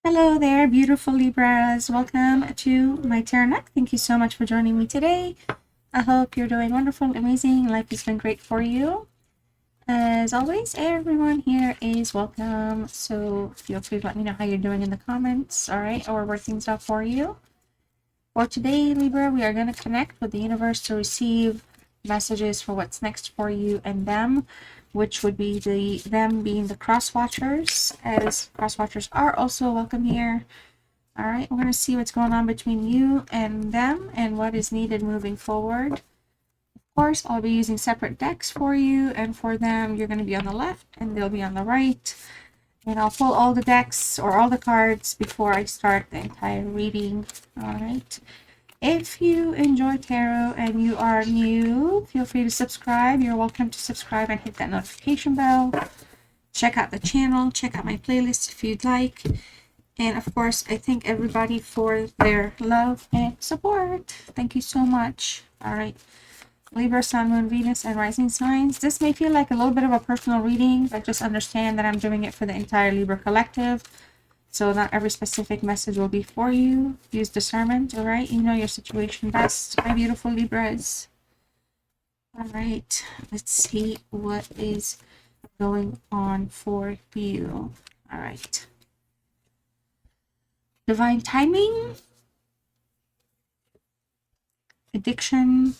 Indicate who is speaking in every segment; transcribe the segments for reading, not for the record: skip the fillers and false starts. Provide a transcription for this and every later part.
Speaker 1: Hello there, beautiful Libras. Welcome to my tarot deck. Thank you so much for joining me today. I hope you're doing wonderful, amazing. Life has been great for you. As always, everyone here is welcome. So feel free to let me know how you're doing in the comments, all right, or where things are for you. For today, Libra, we are going to connect with the universe to receive messages for what's next for you and them, which would be them being the cross watchers, as cross watchers are also welcome here. All right, we're going to see what's going on between you and them and what is needed moving forward. Of course, I'll be using separate decks for you, and for them, you're going to be on the left and they'll be on the right. And I'll pull all the decks or all the cards before I start the entire reading. All right. If you enjoy tarot and you are new, feel free to subscribe. You're welcome to subscribe and hit that notification bell. Check out the channel. Check out my playlist if you'd like. And of course, I thank everybody for their love and support. Thank you so much. All right. Libra, Sun, Moon, Venus, and Rising signs. This may feel like a little bit of a personal reading, but just understand that I'm doing it for the entire Libra collective. So not every specific message will be for you. Use discernment, all right? You know your situation best, my beautiful Libras. All right. Let's see what is going on for you. All right. Divine timing. Addiction.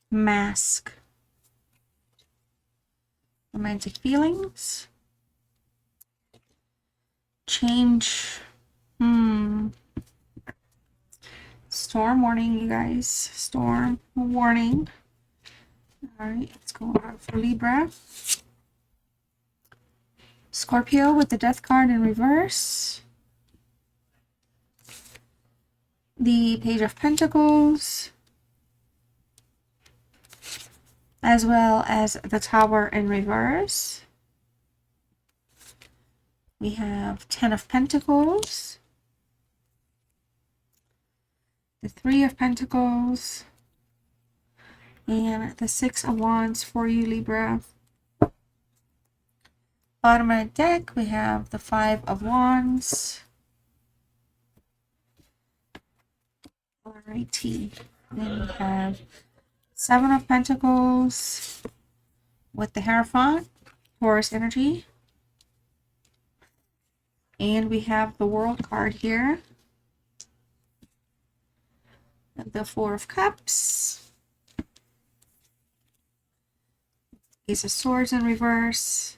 Speaker 1: Mask. Romantic feelings. Change. Storm warning, you guys. Storm warning. All right, let's go on for Libra. Scorpio with the Death card in reverse. The Page of Pentacles. As well as the Tower in reverse. We have 10 of Pentacles. The 3 of Pentacles. And the 6 of Wands for you, Libra. Bottom of the deck, we have the 5 of Wands. Alrighty. Then we have 7 of Pentacles with the Hierophant, Taurus energy. And we have the World card here. The 4 of Cups. Ace of Swords in reverse.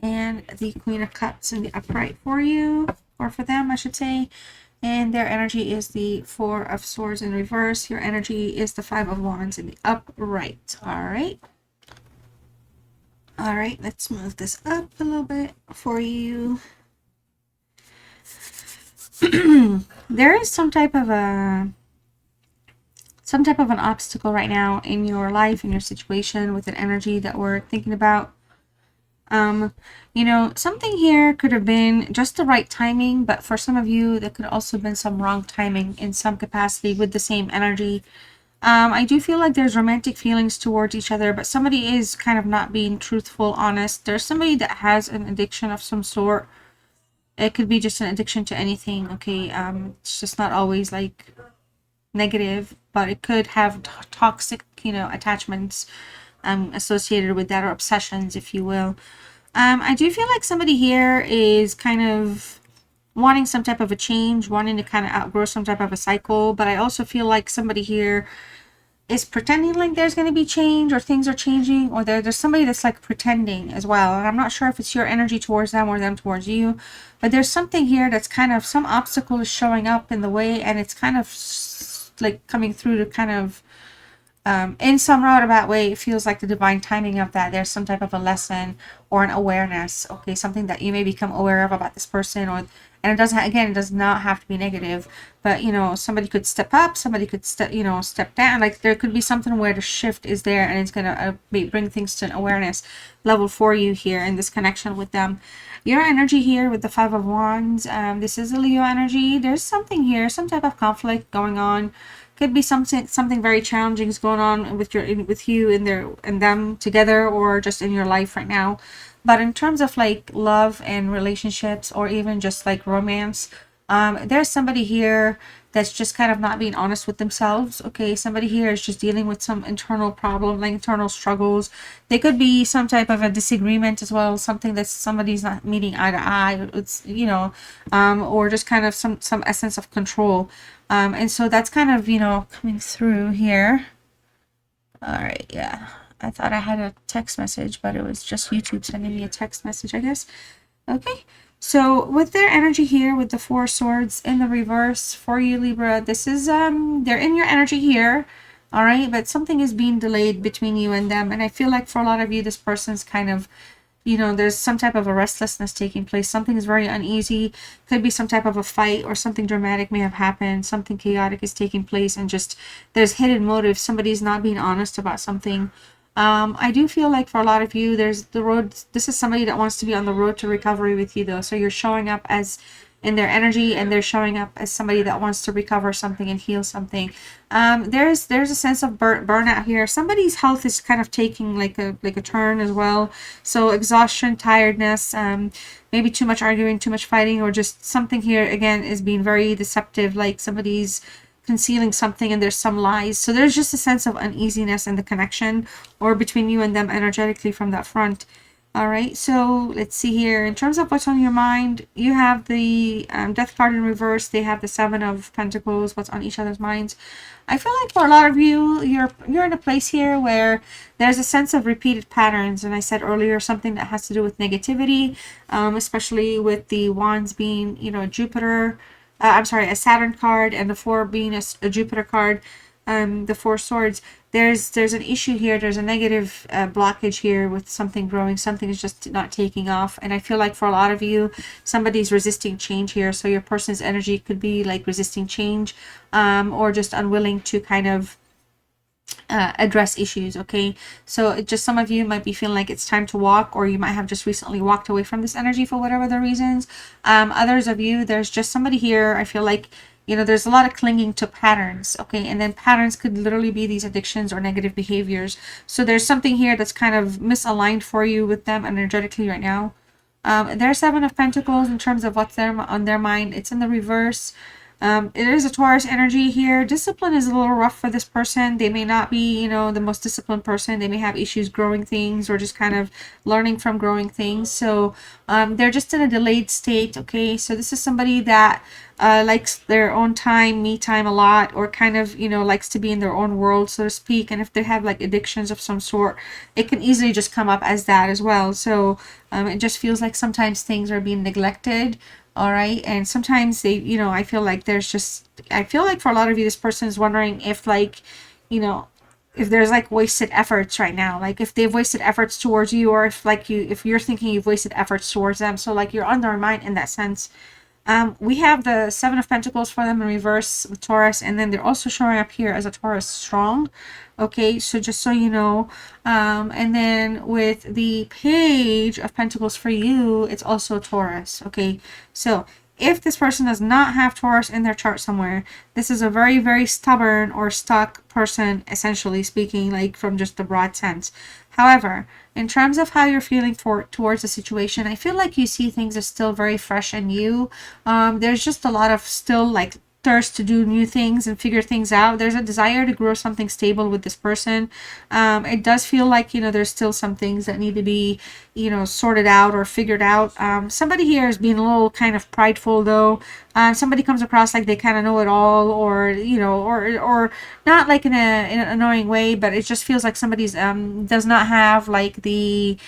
Speaker 1: And the Queen of Cups in the upright for you, or for them, I should say. And their energy is the 4 of Swords in reverse. Your energy is the 5 of Wands in the upright. All right. All right, let's move this up a little bit for you. There is some type of an obstacle right now in your life, in your situation, with an energy that we're thinking about. You know, something here could have been just the right timing, but for some of you, there could also have been some wrong timing in some capacity with the same energy. I do feel like there's romantic feelings towards each other, but somebody is kind of not being truthful, honest. There's somebody that has an addiction of some sort. It could be just an addiction to anything, okay? It's just not always like negative, but it could have toxic, you know, attachments associated with that, or obsessions, if you will. I do feel like somebody here is kind of wanting some type of a change, wanting to kind of outgrow some type of a cycle, but I also feel like somebody here is pretending like there's going to be change, or things are changing, or there's somebody that's like pretending as well. And I'm not sure if it's your energy towards them or them towards you, but there's something here that's kind of, some obstacle is showing up in the way, and it's kind of like coming through to kind of in some roundabout way. It feels like the divine timing of that. There's some type of a lesson or an awareness, okay, something that you may become aware of about this person, or, and it doesn't, again, it does not have to be negative, but you know, somebody could step up, somebody could step, you know, step down. Like there could be something where the shift is there, and it's gonna bring things to an awareness level for you here in this connection with them. Your energy here with the 5 of Wands, this is a Leo energy. There's something here, some type of conflict going on. Could be something very challenging is going on with you and them together, or just in your life right now. But in terms of like love and relationships, or even just like romance, there's somebody here that's just kind of not being honest with themselves. Okay, somebody here is just dealing with some internal problem, like internal struggles. They could be some type of a disagreement as well, something that somebody's not meeting eye to eye. It's, you know, or just kind of some essence of control. And so that's kind of, you know, coming through here. All right, yeah. I thought I had a text message, but it was just YouTube sending me a text message, I guess. Okay, so with their energy here, with the Four Swords in the reverse for you, Libra, this is, they're in your energy here, all right? But something is being delayed between you and them. And I feel like for a lot of you, this person's kind of, you know, there's some type of a restlessness taking place. Something is very uneasy. Could be some type of a fight, or something dramatic may have happened. Something chaotic is taking place, and just there's hidden motives. Somebody's not being honest about something. I do feel like for a lot of you, there's the road. This is somebody that wants to be on the road to recovery with you, though. So you're showing up as in their energy, and they're showing up as somebody that wants to recover something and heal something. There's a sense of burnout here. Somebody's health is kind of taking like a turn as well. So exhaustion, tiredness, maybe too much arguing, too much fighting, or just something here again is being very deceptive. Like somebody's concealing something and there's some lies. So there's just a sense of uneasiness in the connection, or between you and them energetically from that front. All right, so let's see here. In terms of what's on your mind, you have the Death card in reverse. They have the Seven of Pentacles. What's on each other's minds? I feel like for a lot of you, you're in a place here where there's a sense of repeated patterns. And I said earlier, something that has to do with negativity, especially with the Wands being, you know, Jupiter. I'm sorry, a Saturn card, and the Four being a Jupiter card. The Four Swords, there's an issue here. There's a negative blockage here with something growing. Something is just not taking off. And I feel like for a lot of you, somebody's resisting change here. So your person's energy could be like resisting change, or just unwilling to kind of address issues. Okay, so it just, some of you might be feeling like it's time to walk, or you might have just recently walked away from this energy for whatever the reasons. Others of you, there's just somebody here, I feel like, you know, there's a lot of clinging to patterns. Okay, and then patterns could literally be these addictions or negative behaviors. So there's something here that's kind of misaligned for you with them energetically right now. There's Seven of Pentacles in terms of what's there on their mind. It's in the reverse. It is a Taurus energy here. Discipline is a little rough for this person. They may not be, you know, the most disciplined person. They may have issues growing things, or just kind of learning from growing things. So they're just in a delayed state. Okay, so this is somebody that likes their own time, me time a lot, or kind of, you know, likes to be in their own world, so to speak. And if they have like addictions of some sort, it can easily just come up as that as well. So it just feels like sometimes things are being neglected. All right, and sometimes they, you know, I feel like there's just, I feel like for a lot of you, this person is wondering if, like, you know, if there's like wasted efforts right now, like if they've wasted efforts towards you, or if like if you're thinking you've wasted efforts towards them. So like you're on their mind in that sense. We have the Seven of Pentacles for them in reverse with Taurus, and then they're also showing up here as a Taurus strong. Okay, so just so you know. And then with the Page of Pentacles for you, it's also Taurus. Okay, so if this person does not have Taurus in their chart somewhere, this is a very, very stubborn or stuck person, essentially speaking, like from just the broad sense. However, in terms of how you're feeling towards the situation, I feel like you see things are still very fresh in you. There's just a lot of still like thirst to do new things and figure things out. There's a desire to grow something stable with this person. It does feel like, you know, there's still some things that need to be, you know, sorted out or figured out. Somebody here is being a little kind of prideful, though. Somebody comes across like they kind of know it all, or, you know, or not like in an annoying way, but it just feels like somebody's does not have like the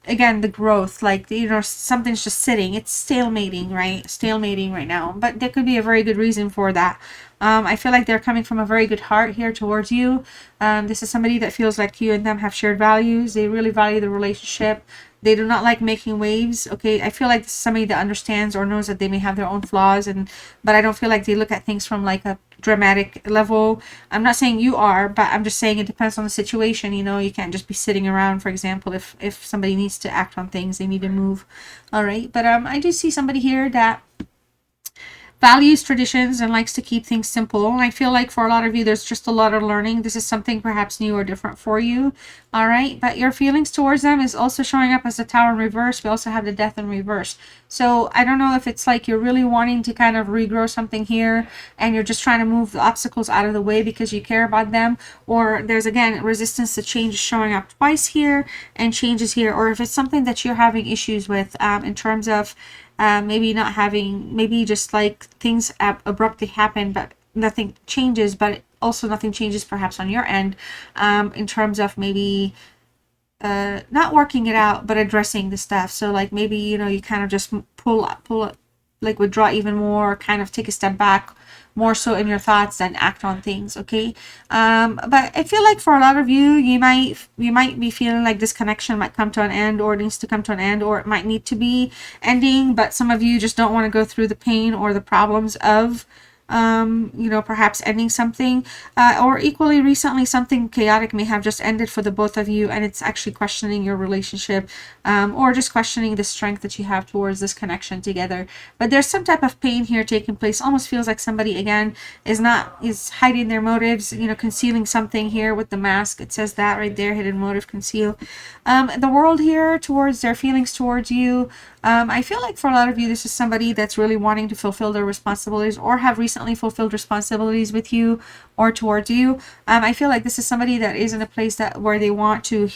Speaker 1: again, the growth, like, you know, something's just sitting. It's stalemating, right? Stalemating right now. But there could be a very good reason for that. I feel like they're coming from a very good heart here towards you. This is somebody that feels like you and them have shared values. They really value the relationship. They do not like making waves. Okay, I feel like this is somebody that understands or knows that they may have their own flaws, but I don't feel like they look at things from like a dramatic level. I'm not saying you are, but I'm just saying it depends on the situation. You know, you can't just be sitting around. For example, if somebody needs to act on things, they need to move. All right, but I do see somebody here that values traditions and likes to keep things simple. And I feel like for a lot of you, there's just a lot of learning. This is something perhaps new or different for you. All right. But your feelings towards them is also showing up as the Tower in reverse. We also have the Death in reverse. So I don't know if it's like you're really wanting to kind of regrow something here and you're just trying to move the obstacles out of the way because you care about them, or there's again resistance to change showing up twice here and changes here, or if it's something that you're having issues with in terms of maybe not having, maybe just like things abruptly happen but nothing changes, but also nothing changes perhaps on your end in terms of maybe not working it out but addressing the stuff. So like maybe you kind of just pull like withdraw even more, kind of take a step back more so in your thoughts than act on things. Okay. But I feel like for a lot of you, you might be feeling like this connection might come to an end, or it needs to come to an end, or it might need to be ending, but some of you just don't want to go through the pain or the problems of perhaps ending something, or equally recently something chaotic may have just ended for the both of you, and it's actually questioning your relationship, or just questioning the strength that you have towards this connection together. But there's some type of pain here taking place. Almost feels like somebody again is hiding their motives, concealing something here with the mask. It says that right there, hidden motive, conceal. The world here towards their feelings towards you. I feel like for a lot of you, this is somebody that's really wanting to fulfill their responsibilities or have recently fulfilled responsibilities with you or towards you. I feel like this is somebody that is in a place where they want to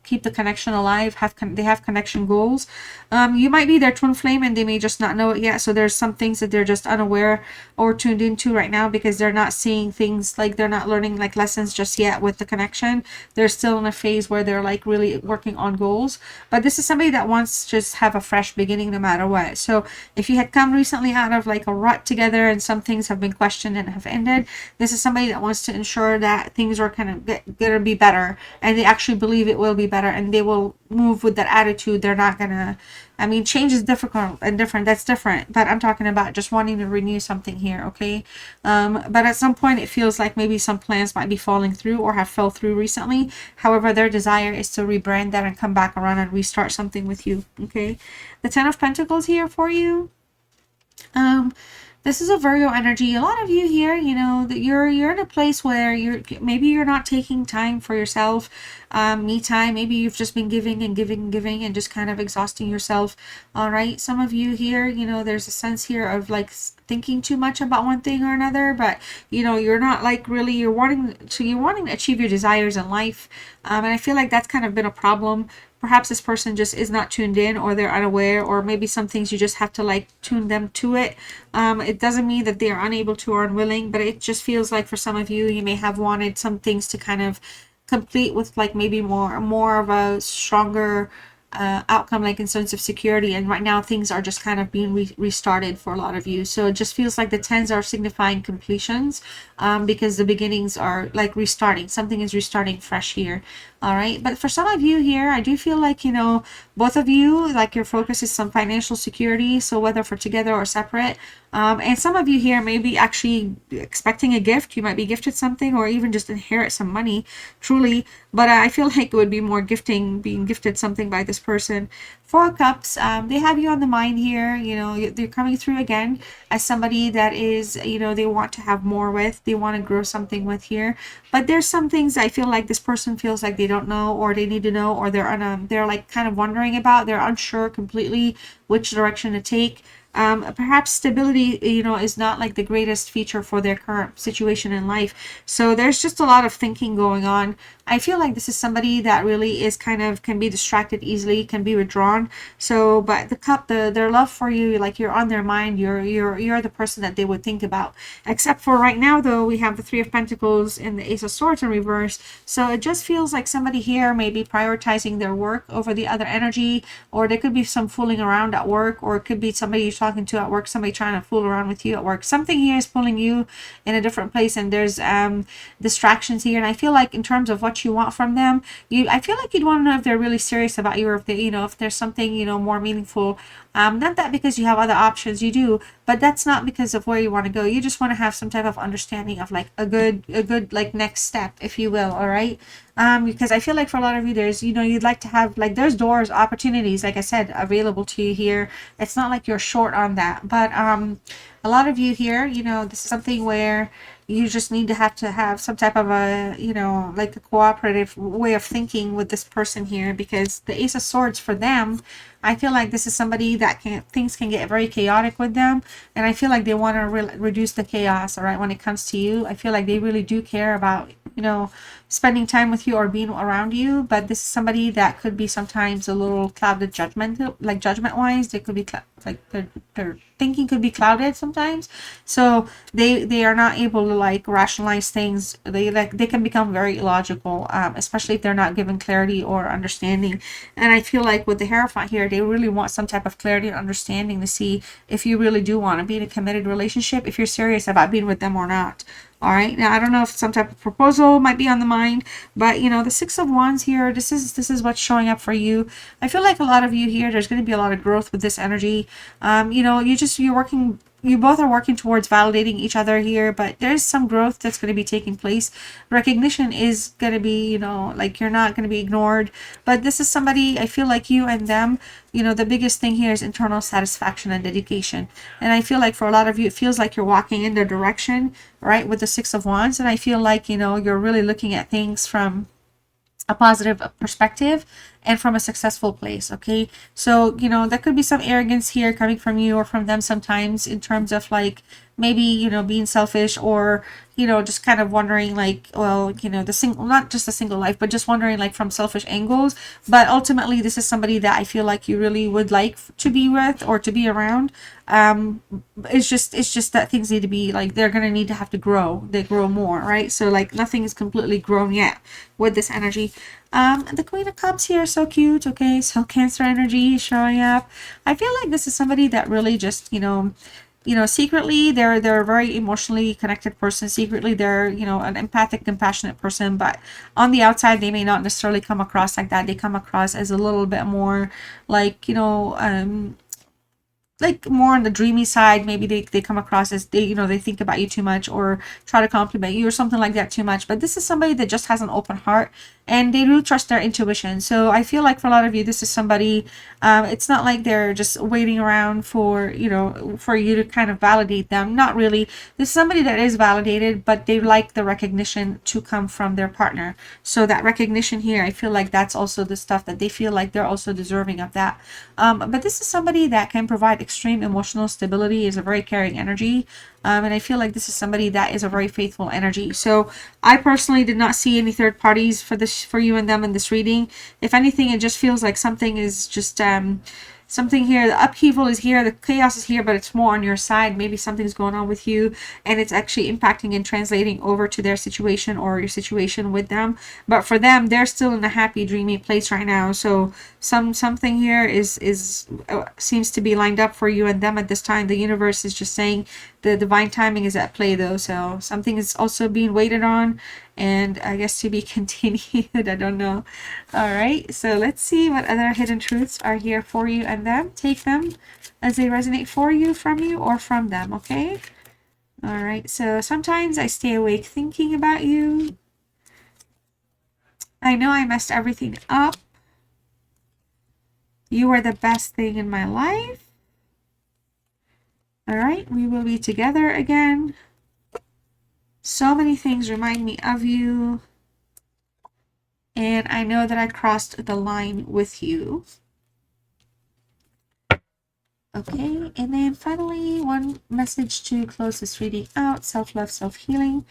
Speaker 1: keep the connection alive. They have connection goals. You might be their twin flame and they may just not know it yet. So there's some things that they're just unaware or tuned into right now because they're not seeing things, like they're not learning like lessons just yet with the connection. They're still in a phase where they're like really working on goals. But this is somebody that wants to just have a fresh beginning no matter what. So if you had come recently out of like a rut together and some things have been questioned and have ended, this is somebody that wants to ensure that things are kind of gonna be better, and they actually believe it will be better, and they will move with that attitude. They're not gonna, I mean, change is difficult and different. That's different. But I'm talking about just wanting to renew something here, okay? But at some point, it feels like maybe some plans might be falling through or have fell through recently. However, their desire is to rebrand that and come back around and restart something with you, okay? The Ten of Pentacles here for you. This is a Virgo energy. A lot of you here, that you're in a place where maybe you're not taking time for yourself, me time. Maybe you've just been giving and giving and giving and just kind of exhausting yourself. All right. Some of you here, there's a sense here of like thinking too much about one thing or another, but you're not like really, you're wanting to achieve your desires in life. And I feel like that's kind of been a problem. Perhaps this person just is not tuned in, or they're unaware, or maybe some things you just have to like tune them to it. It doesn't mean that they are unable to or unwilling, but it just feels like for some of you, you may have wanted some things to kind of complete with like maybe more of a stronger outcome, like in sense of security, and right now things are just kind of being restarted for a lot of you. So it just feels like the tens are signifying completions, because the beginnings are like restarting. Something is restarting fresh here. All right. But for some of you here, I do feel like, both of you, like your focus is some financial security. So whether for together or separate, and some of you here may be actually expecting a gift. You might be gifted something, or even just inherit some money, truly. But I feel like it would be more being gifted something by this person. Four of Cups, they have you on the mind here. They're coming through again as somebody that is, they want to have more with. They want to grow something with here. But there's some things I feel like this person feels like they don't know, or they need to know, or they're like kind of wondering about. They're unsure completely which direction to take. Perhaps stability, is not like the greatest feature for their current situation in life. So there's just a lot of thinking going on. I feel like this is somebody that really is can be distracted easily, can be withdrawn. So, but the cup, their love for you, like you're on their mind, you're the person that they would think about. Except for right now, though, we have the Three of Pentacles and the Ace of Swords in reverse. So it just feels like somebody here may be prioritizing their work over the other energy, or there could be some fooling around at work, or it could be somebody you're talking to at work, somebody trying to fool around with you at work. Something here is pulling you in a different place, and there's distractions here. And I feel like in terms of what what you want from them. I feel like you'd want to know if they're really serious about you, or if they, if there's something, more meaningful. Not that because you have other options, you do, but that's not because of where you want to go. You just want to have some type of understanding of like a good like next step, if you will. All right. Because I feel like for a lot of you, there's, you'd like to have, like, there's doors, opportunities, like I said, available to you here. It's not like you're short on that, but a lot of you here, this is something where you just need to have some type of a, like a cooperative way of thinking with this person here, because the Ace of Swords for them, I feel like this is somebody that things can get very chaotic with them, and I feel like they want to reduce the chaos. All right, when it comes to you, I feel like they really do care about, spending time with you or being around you. But this is somebody that could be sometimes a little clouded judgment wise. They could be like their thinking could be clouded sometimes, so they are not able to like rationalize things. They can become very illogical, especially if they're not given clarity or understanding. And I feel like with the Hierophant here, they really want some type of clarity and understanding to see if you really do want to be in a committed relationship, if you're serious about being with them or not. All right, now I don't know if some type of proposal might be on the mind, but the Six of Wands here, this is what's showing up for you. I feel like a lot of you here, there's going to be a lot of growth with this energy. You both are working towards validating each other here, but there's some growth that's going to be taking place. Recognition is going to be, like, you're not going to be ignored. But this is somebody, I feel like you and them, the biggest thing here is internal satisfaction and dedication. And I feel like for a lot of you, it feels like you're walking in their direction, right, with the Six of Wands. And I feel like, you're really looking at things from a positive perspective and from a successful place. Okay, so there could be some arrogance here coming from you or from them sometimes, in terms of like maybe being selfish, or just kind of wondering like, well, the single, not just a single life, but just wondering like from selfish angles. But ultimately, this is somebody that I feel like you really would like to be with or to be around. It's just that things need to be like, they're gonna need to have to grow. They grow more, right? So like nothing is completely grown yet with this energy. The Queen of Cups here, so cute. Okay, so Cancer energy showing up. I feel like this is somebody that really just secretly they're a very emotionally connected person. Secretly they're an empathic, compassionate person, but on the outside they may not necessarily come across like that. They come across as a little bit more like like more on the dreamy side. Maybe they come across as they think about you too much, or try to compliment you or something like that too much. But this is somebody that just has an open heart, and they do trust their intuition. So I feel like for a lot of you, this is somebody, it's not like they're just waiting around for for you to kind of validate them. Not really. This is somebody that is validated, but they like the recognition to come from their partner. So that recognition here, I feel like that's also the stuff that they feel like they're also deserving of that. But this is somebody that can provide extreme emotional stability, is a very caring energy. And I feel like this is somebody that is a very faithful energy. So I personally did not see any third parties for you and them in this reading. If anything, it just feels like something is just something here. The upheaval is here, the chaos is here, but it's more on your side. Maybe something's going on with you, and it's actually impacting and translating over to their situation or your situation with them. But for them, they're still in a happy, dreamy place right now. So something here is seems to be lined up for you and them at this time. The universe is just saying the divine timing is at play, though. So something is also being waited on, and I guess to be continued. I don't know. All right, so let's see what other hidden truths are here for you and them. Take them as they resonate for you, from you, or from them. Okay. All right, so sometimes I stay awake thinking about you. I know I messed everything up. You are the best thing in my life. All right, we will be together again. So many things remind me of you. And I know that I crossed the line with you. Okay, and then finally, one message to close this reading out: self-love, self-healing.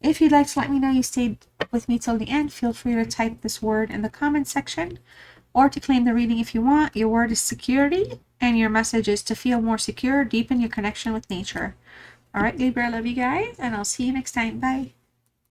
Speaker 1: If you'd like to let me know you stayed with me till the end, feel free to type this word in the comment section, or to claim the reading if you want. Your word is security, and your message is to feel more secure, deepen your connection with nature. All right, Libra, I love you guys, and I'll see you next time. Bye.